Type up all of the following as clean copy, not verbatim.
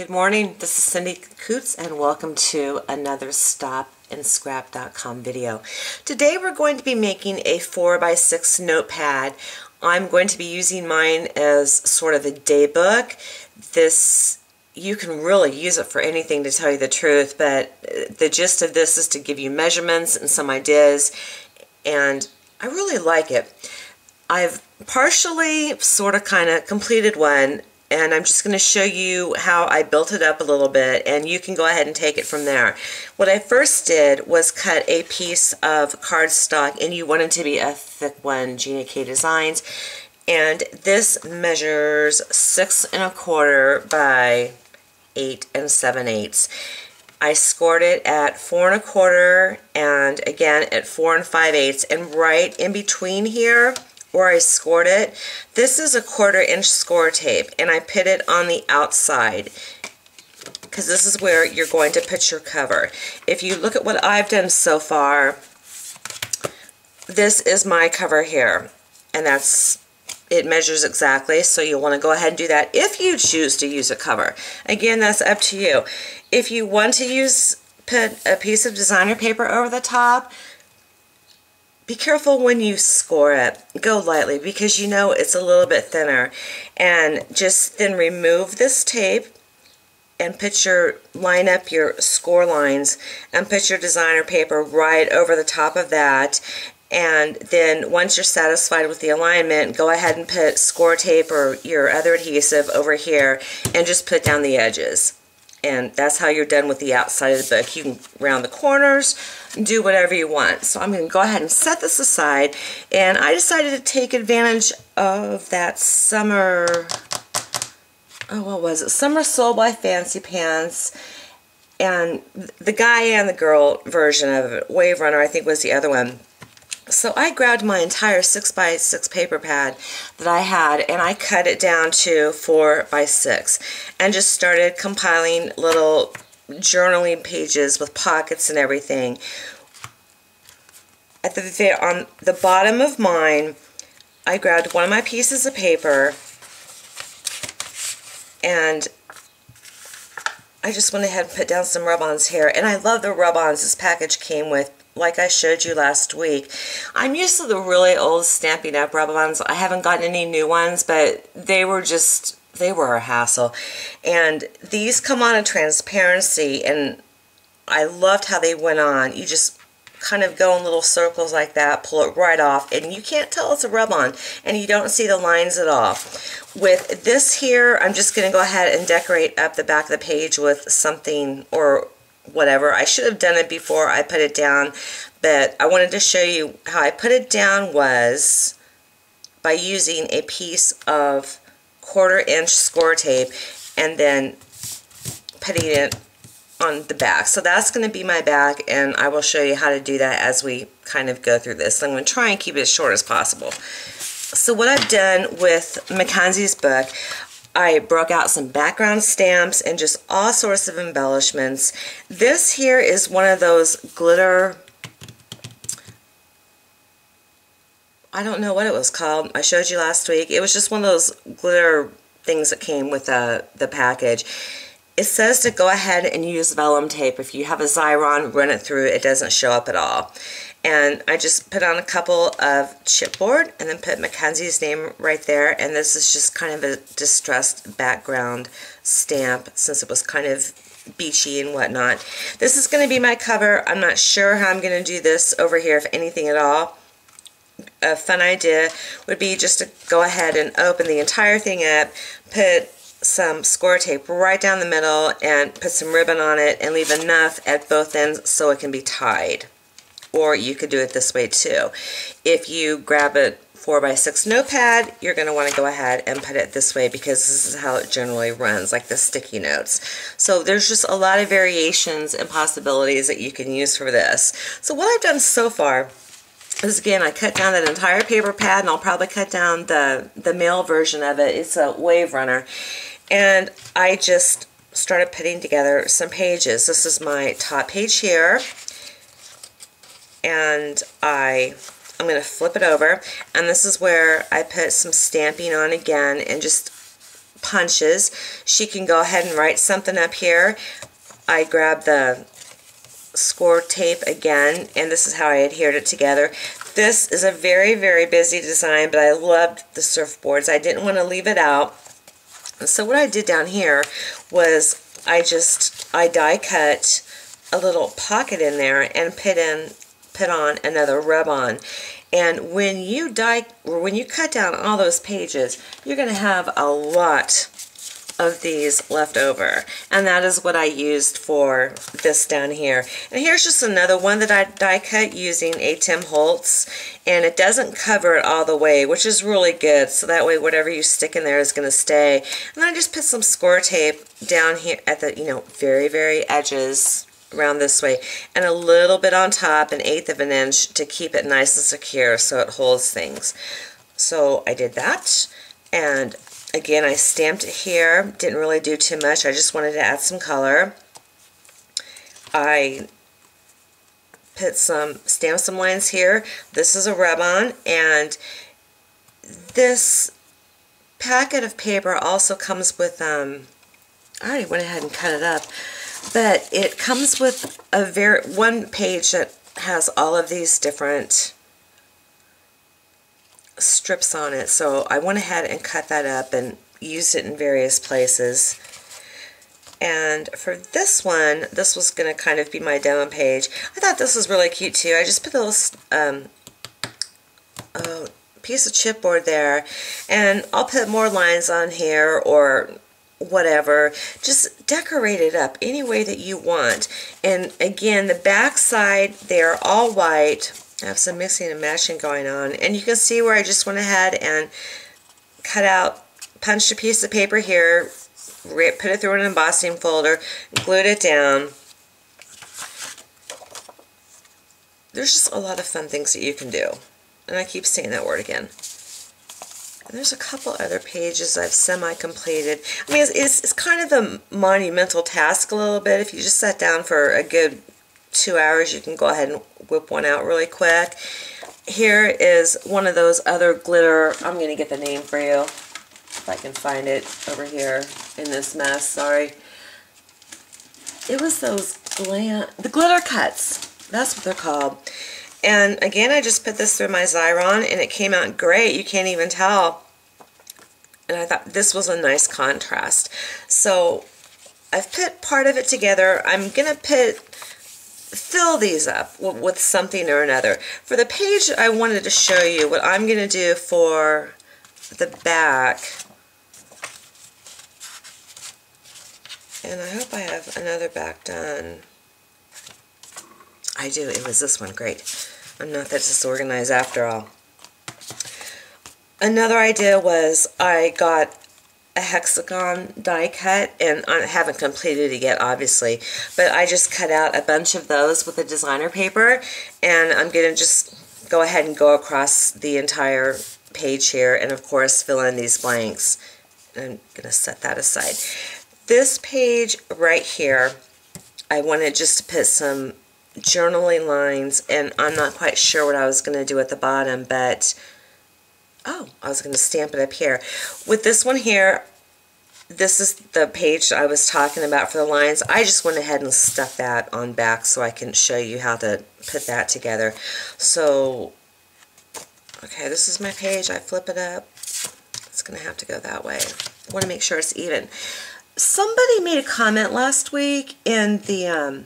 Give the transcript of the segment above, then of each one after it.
Good morning, this is Cindy Coots and welcome to another stopinScrap.com video. Today we're going to be making a 4x6 notepad. I'm going to be using mine as sort of a daybook. You can really use it for anything, to tell you the truth, but the gist of this is to give you measurements and some ideas, and I really like it. I've partially sort of kind of completed one, and I'm just going to show you how I built it up a little bit, and you can go ahead and take it from there. What I first did was cut a piece of cardstock, and you want it to be a thick one, Gina K Designs, and this measures 6 1/4 by 8 7/8. I scored it at 4 1/4 and again at 4 5/8, and right in between here where I scored it, this is a 1/4 inch score tape, and I put it on the outside because this is where you're going to put your cover. If you look at what I've done so far, this is my cover here, and it measures exactly, so you'll want to go ahead and do that if you choose to use a cover. Again, that's up to you. If you want to put a piece of designer paper over the top, be careful when you score it. Go lightly because you know it's a little bit thinner. And just then remove this tape and line up your score lines and put your designer paper right over the top of that. And then once you're satisfied with the alignment, go ahead and put score tape or your other adhesive over here and just put down the edges. And that's how you're done with the outside of the book. You can round the corners, do whatever you want. So I'm going to go ahead and set this aside, and I decided to take advantage of that summer, what was it? Summer Soul by Fancy Pants, and the guy and the girl version of it, Wave Runner I think was the other one. So I grabbed my entire 6x6 paper pad that I had, and I cut it down to 4x6 and just started compiling little journaling pages with pockets and everything. On the bottom of mine, I grabbed one of my pieces of paper and I just went ahead and put down some rub-ons here, and I love the rub-ons this package came with, like I showed you last week. I'm used to the really old Stampin' Up! Rub-ons. I haven't gotten any new ones, but they were a hassle. And these come on a transparency, and I loved how they went on. You just kind of go in little circles like that, pull it right off, and you can't tell it's a rub-on, and you don't see the lines at all. With this here, I'm just going to go ahead and decorate up the back of the page with something or whatever. I should have done it before I put it down, but I wanted to show you how I put it down was by using a piece of 1/4 inch score tape and then putting it on the back. So that's going to be my back, and I will show you how to do that as we kind of go through this. I'm going to try and keep it as short as possible. So what I've done with Mackenzie's book, I broke out some background stamps and just all sorts of embellishments. This here is one of those glitter, I don't know what it was called. I showed you last week. It was just one of those glitter things that came with the package. It says to go ahead and use vellum tape. If you have a Xyron, run it through. It doesn't show up at all. And I just put on a couple of chipboard and then put Mackenzie's name right there. And this is just kind of a distressed background stamp since it was kind of beachy and whatnot. This is going to be my cover. I'm not sure how I'm going to do this over here, if anything at all. A fun idea would be just to go ahead and open the entire thing up, put some score tape right down the middle, and put some ribbon on it and leave enough at both ends so it can be tied. Or you could do it this way too. If you grab a 4x6 notepad, you're going to want to go ahead and put it this way because this is how it generally runs, like the sticky notes. So there's just a lot of variations and possibilities that you can use for this. So what I've done so far is, again, I cut down that entire paper pad, and I'll probably cut down the male version of it. It's a Wave Runner. And I just started putting together some pages. This is my top page here. And I'm going to flip it over, and this is where I put some stamping on again and just punches, she can go ahead and write something up here. I grabbed the score tape again, and this is how I adhered it together. This is a very, very busy design, but I loved the surfboards. I didn't want to leave it out. So what I did down here was I die cut a little pocket in there and put on another rub-on. And when you cut down all those pages, you're going to have a lot of these left over, and that is what I used for this down here. And here's just another one that I die cut using a Tim Holtz, and it doesn't cover it all the way, which is really good, so that way whatever you stick in there is going to stay. And I just put some score tape down here at the very, very edges around this way, and a little bit on top, 1/8 of an inch, to keep it nice and secure so it holds things. So I did that, and again, I stamped it here. Didn't really do too much. I just wanted to add some color. I stamped some lines here. This is a rub-on, and this packet of paper also comes with, I already went ahead and cut it up, but it comes with one page that has all of these different strips on it, so I went ahead and cut that up and used it in various places. And for this one, this was going to kind of be my demo page. I thought this was really cute too. I just put a little piece of chipboard there, and I'll put more lines on here or whatever. Just decorate it up any way that you want. And again, the back side, they're all white. I have some mixing and matching going on, and you can see where I just went ahead and punched a piece of paper here, put it through an embossing folder, glued it down. There's just a lot of fun things that you can do, and I keep saying that word again. And there's a couple other pages I've semi-completed. I mean, it's kind of a monumental task a little bit. If you just sat down for a good 2 hours, you can go ahead and whip one out really quick. Here is one of those other glitter. I'm going to get the name for you if I can find it over here in this mess. Sorry. It was those the glitter cuts. That's what they're called. And again, I just put this through my Xyron, and it came out great. You can't even tell. And I thought this was a nice contrast. So I've put part of it together. I'm going to fill these up with something or another. For the page, I wanted to show you what I'm going to do for the back. And I hope I have another back done. I do. It was this one. Great. I'm not that disorganized after all. Another idea was I got a hexagon die cut, and I haven't completed it yet, obviously, but I just cut out a bunch of those with a designer paper, and I'm going to just go ahead and go across the entire page here, and of course fill in these blanks. I'm going to set that aside. This page right here, I wanted just to put some journaling lines, and I'm not quite sure what I was going to do at the bottom, but I was going to stamp it up here. With this one here, this is the page I was talking about for the lines. I just went ahead and stuck that on back so I can show you how to put that together. So, okay, this is my page. I flip it up. It's going to have to go that way. I want to make sure it's even. Somebody made a comment last week in the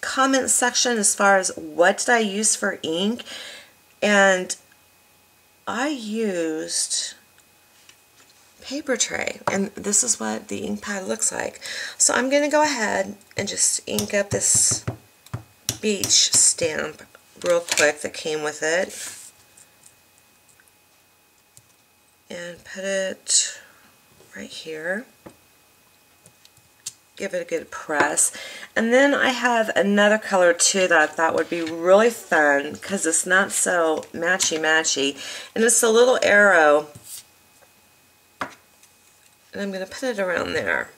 comment section as far as what did I use for ink, and I used paper tray, and this is what the ink pad looks like. So I'm going to go ahead and just ink up this beach stamp real quick that came with it, and put it right here. Give it a good press. And then I have another color too that I thought would be really fun because it's not so matchy-matchy, and it's a little arrow, and I'm going to put it around there.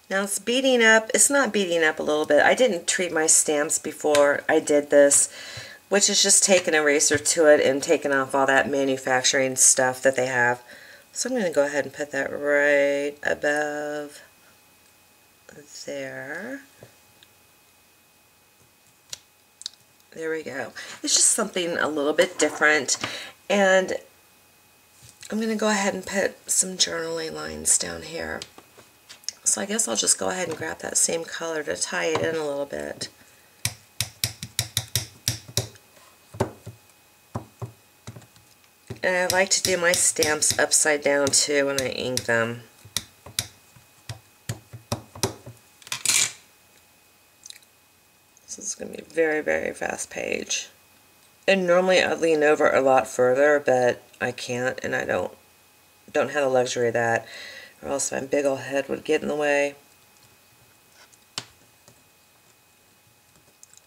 Now it's beading up. It's not beading up a little bit. I didn't treat my stamps before I did this. which is just take an eraser to it and taking off all that manufacturing stuff that they have. So I'm going to go ahead and put that right above there. There we go. It's just something a little bit different, and I'm going to go ahead and put some journaling lines down here. So I guess I'll just go ahead and grab that same color to tie it in a little bit. And I like to do my stamps upside down too when I ink them. So it's going to be a very, very fast page. And normally I'd lean over a lot further, but I can't, and I don't have the luxury of that, or else my big old head would get in the way.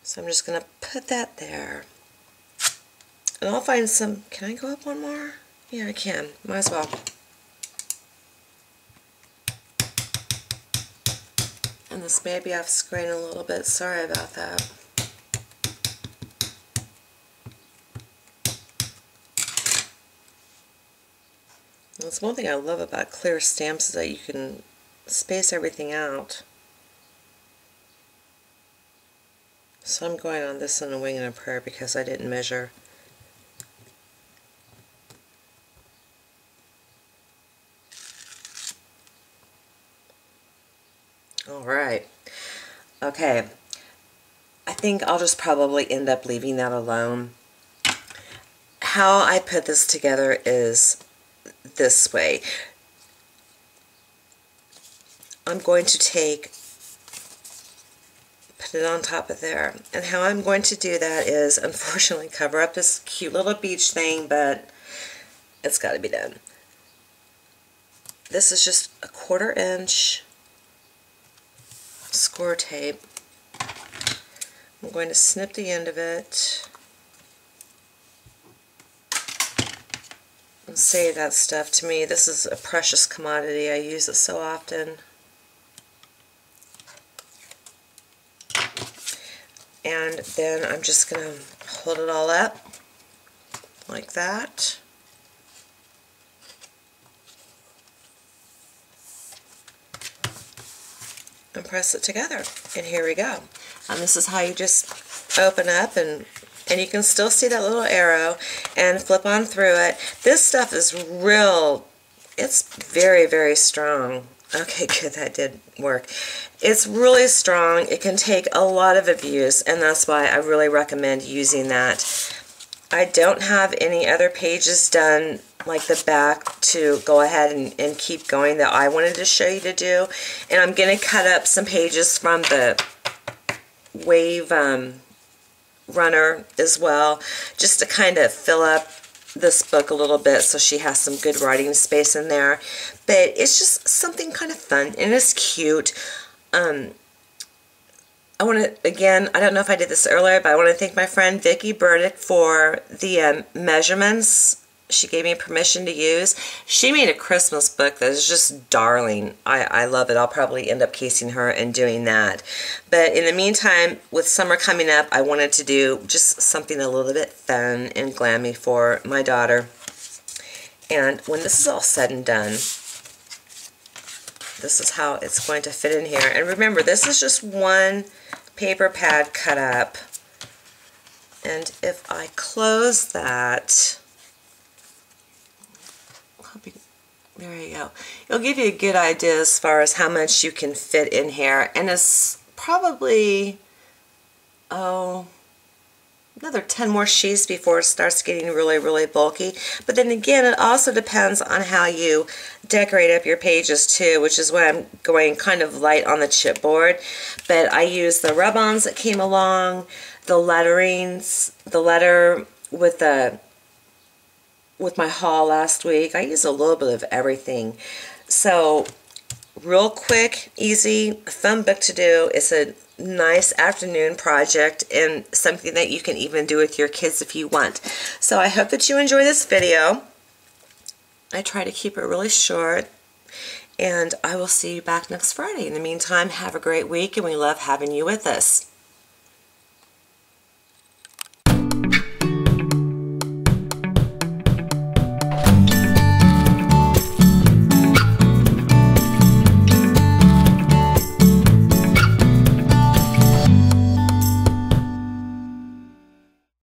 So I'm just going to put that there. And I'll find some, can I go up one more? Yeah, I can. Might as well. And this may be off screen a little bit. Sorry about that. That's one thing I love about clear stamps, is that you can space everything out. So I'm going on this on a wing and a prayer because I didn't measure. Alright. Okay. I think I'll just probably end up leaving that alone. How I put this together is this way. I'm going to put it on top of there. And how I'm going to do that is, unfortunately, cover up this cute little beach thing, but it's got to be done. This is just a 1/4 inch score tape. I'm going to snip the end of it and save that stuff. To me, this is a precious commodity. I use it so often. And then I'm just going to hold it all up like that. And press it together. And here we go. And this is how you just open up, and you can still see that little arrow, and flip on through it. This stuff is real, it's very, very strong. Okay, good, that did work. It's really strong. It can take a lot of abuse, and that's why I really recommend using that. I don't have any other pages done like the back to go ahead and keep going that I wanted to show you to do. And I'm going to cut up some pages from the Wave runner as well, just to kind of fill up this book a little bit so she has some good writing space in there. But it's just something kind of fun, and it's cute. I want to, again, I don't know if I did this earlier, but I want to thank my friend Vicki Burdick for the measurements she gave me permission to use. She made a Christmas book that is just darling. I love it. I'll probably end up casing her and doing that. But in the meantime, with summer coming up, I wanted to do just something a little bit fun and glammy for my daughter. And when this is all said and done, this is how it's going to fit in here. And remember, this is just one paper pad cut up. And if I close that, there you go. It'll give you a good idea as far as how much you can fit in here. And it's probably, another 10 more sheets before it starts getting really, really bulky. But then again, it also depends on how you decorate up your pages too, which is why I'm going kind of light on the chipboard. But I used the rub-ons that came along, the letterings, the letter with my haul last week. I used a little bit of everything. So real quick, easy, fun book to do. It's a nice afternoon project and something that you can even do with your kids if you want. So I hope that you enjoy this video. I try to keep it really short, and I will see you back next Friday. In the meantime, have a great week, and we love having you with us.